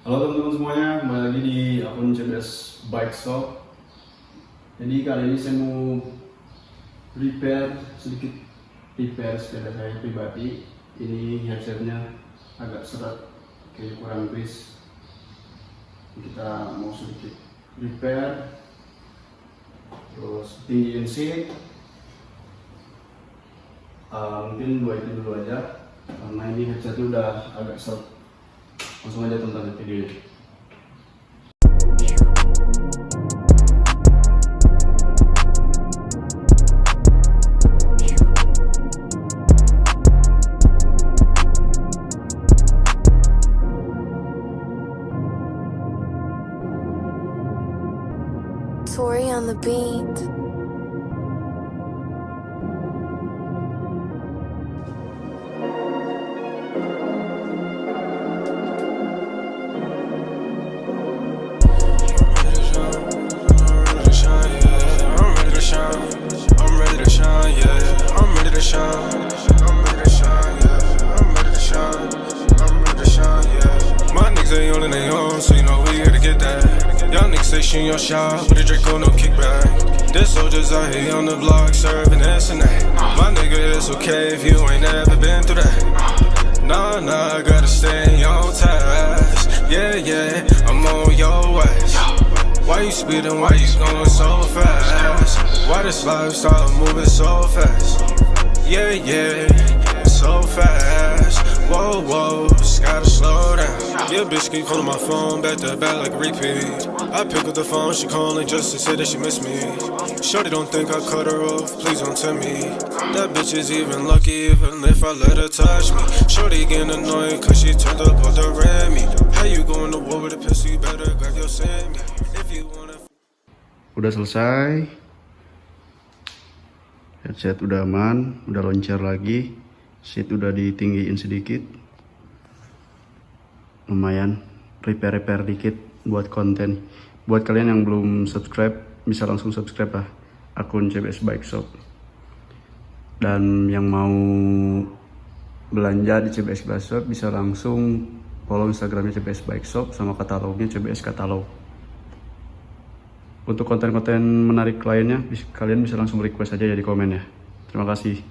Halo teman-teman semuanya, kembali lagi di akun Cbsbikeshop. Jadi kali ini saya mau sedikit repair sepeda saya pribadi. Ini headsetnya agak seret, kayak kurang twist. Kita mau sedikit repair, terus tinggiin seat. Mungkin dua itu dulu aja, karena ini headsetnya udah agak seret. Langsung aja tonton videonya. Tori on the beat. They on and they on, so you know we here to get that. Y'all niggas say shoot your shot with a Draco, no kickback. There's soldiers out here on the block serving this and that. My nigga, it's okay if you ain't never been through that. Nah, I gotta stay on task. Yeah, I'm on your ass. Why you speeding, why you going so fast? Why this lifestyle moving so fast? Yeah, so fast. Whoa, just gotta slow down. Yeah, bitch keep calling my phone back to back like a repeat. I pick up the phone, she calling just to say that she miss me. Shorty don't think I cut her off, please don't tell me. That bitch is even lucky even if I let her touch me. Shorty getting annoyed cause she turned up all the Remy. How you going to war with a pistol, you better grab your Sammy. If you wanna... Udah selesai, headset udah aman, udah loncat lagi, seat udah ditinggiin sedikit, lumayan repair dikit buat konten. Buat kalian yang belum subscribe, bisa langsung subscribe lah akun Cbsbikeshop. Dan yang mau belanja di Cbsbikeshop bisa langsung follow Instagramnya Cbsbikeshop sama katalognya CBS Katalog. Untuk konten-konten menarik lainnya, kalian bisa langsung request aja ya di komen ya. Terima kasih.